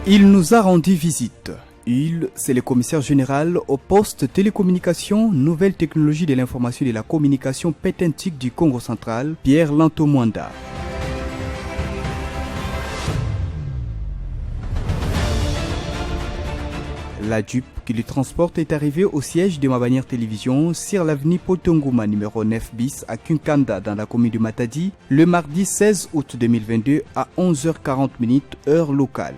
Il nous a rendu visite. Il, c'est le commissaire général au poste télécommunications, nouvelles technologies de l'information et de la communication pétentique du Congo central, Pierre Lantomwanda. La Jeep qui le transporte est arrivée au siège de Mabanière Télévision sur l'avenue Potonguma numéro 9 bis à Kinkanda dans la commune de Matadi le mardi 16 août 2022 à 11h40 heure locale.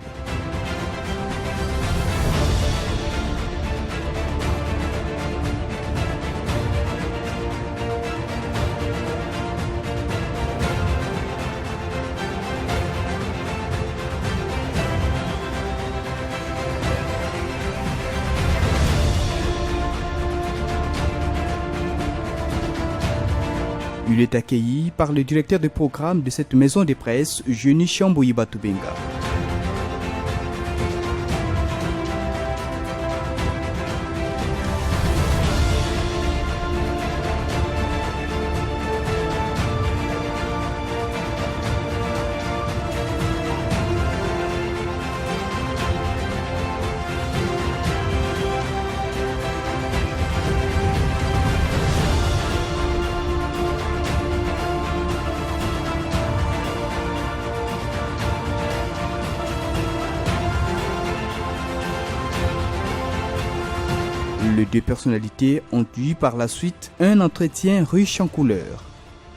Il est accueilli par le directeur de programme de cette maison de presse, Jeuni Chamboyi Batubenga. Les deux personnalités ont eu par la suite un entretien riche en couleurs.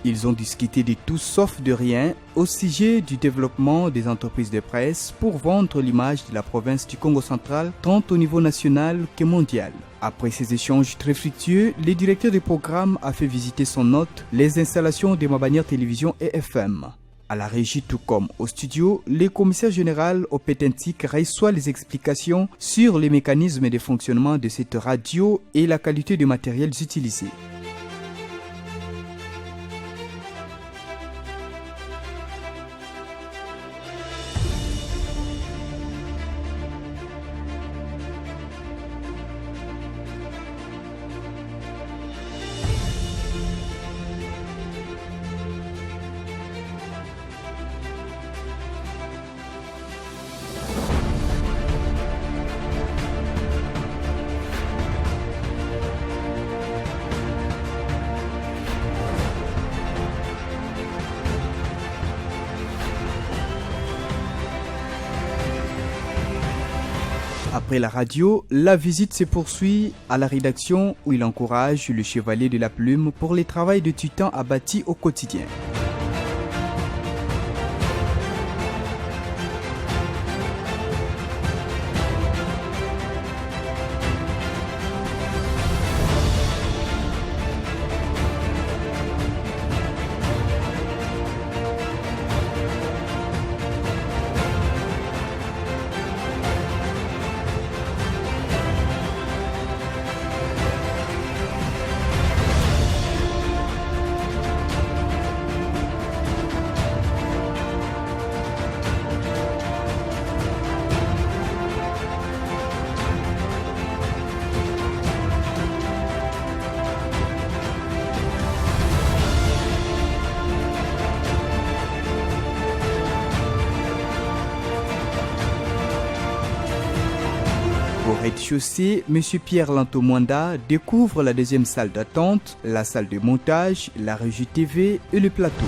Ils ont discuté de tout sauf de rien au sujet du développement des entreprises de presse pour vendre l'image de la province du Congo central tant au niveau national que mondial. Après ces échanges très fructueux, le directeur du programme a fait visiter son hôte les installations de Mabanière Télévision et FM. À la régie tout comme au studio, le commissaire général au pétentique reçoit les explications sur les mécanismes de fonctionnement de cette radio et la qualité des matériels utilisés. Après la radio, la visite se poursuit à la rédaction où il encourage le chevalier de la plume pour les travaux de titan abattus au quotidien. Au rez-de-chaussée, M. Pierre Lantomwanda découvre la deuxième salle d'attente, la salle de montage, la régie TV et le plateau.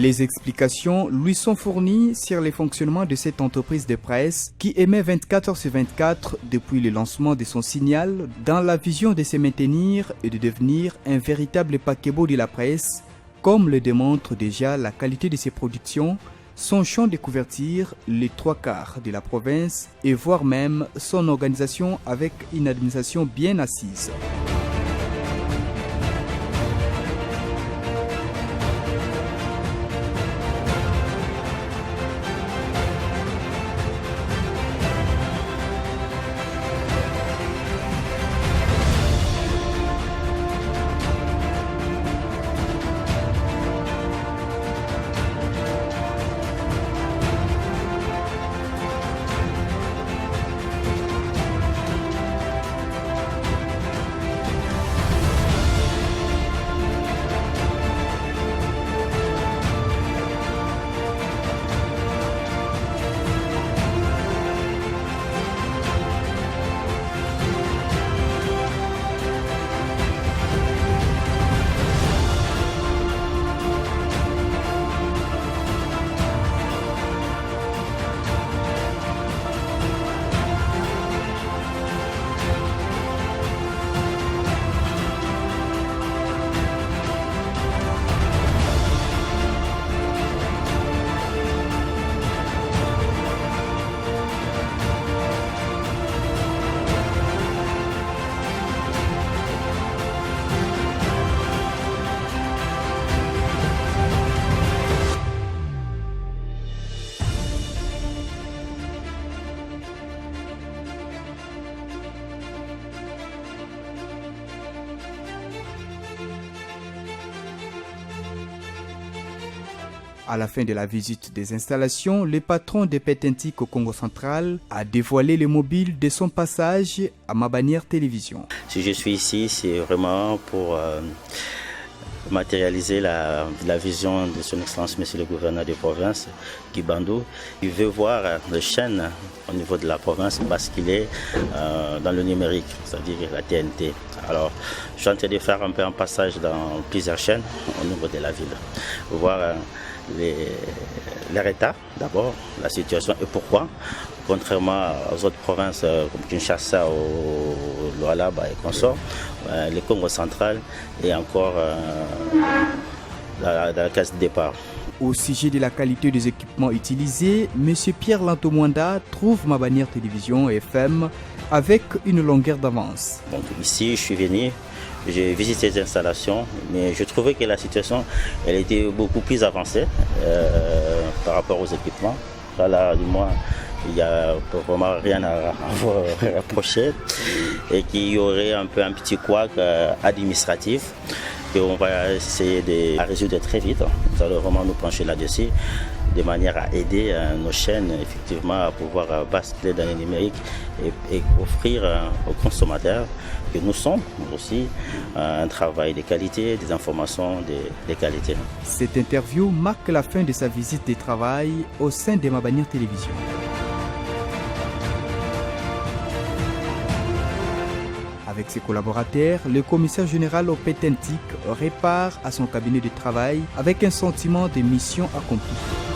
Les explications lui sont fournies sur le fonctionnement de cette entreprise de presse qui émet 24 heures sur 24 depuis le lancement de son signal dans la vision de se maintenir et de devenir un véritable paquebot de la presse, comme le démontre déjà la qualité de ses productions, son champ de couverture, les 3/4 de la province et voire même son organisation avec une administration bien assise. À la fin de la visite des installations, le patron de Petentique au Congo central a dévoilé le mobile de son passage à Mabanière Télévision. Si je suis ici, c'est vraiment pour matérialiser la vision de son Excellence Monsieur le Gouverneur de province, Guy Bandou. Il veut voir les chaînes au niveau de la province basculer dans le numérique, c'est-à-dire la TNT. Alors, je suis en train de faire un peu un passage dans plusieurs chaînes au niveau de la ville, voir leur état d'abord, la situation et pourquoi, contrairement aux autres provinces comme Kinshasa, au Lualaba et consorts, le Congo central est encore dans la case de départ. Au sujet de la qualité des équipements utilisés, M. Pierre Lantomwanda trouve Mabanière Télévision FM avec une longueur d'avance. Donc ici, je suis venu. J'ai visité les installations, mais je trouvais que la situation elle était beaucoup plus avancée par rapport aux équipements. Là, du moins, il n'y a vraiment rien à reprocher et qu'il y aurait un petit couac administratif qu'on va essayer de résoudre très vite. Nous allons vraiment nous pencher là-dessus de manière à aider nos chaînes effectivement à pouvoir basculer dans le numérique et offrir aux consommateurs que nous sommes aussi un travail de qualité, des informations de qualité. Cette interview marque la fin de sa visite de travail au sein de Mabanière Télévision. Avec ses collaborateurs, le commissaire général au Petentique repart à son cabinet de travail avec un sentiment de mission accomplie.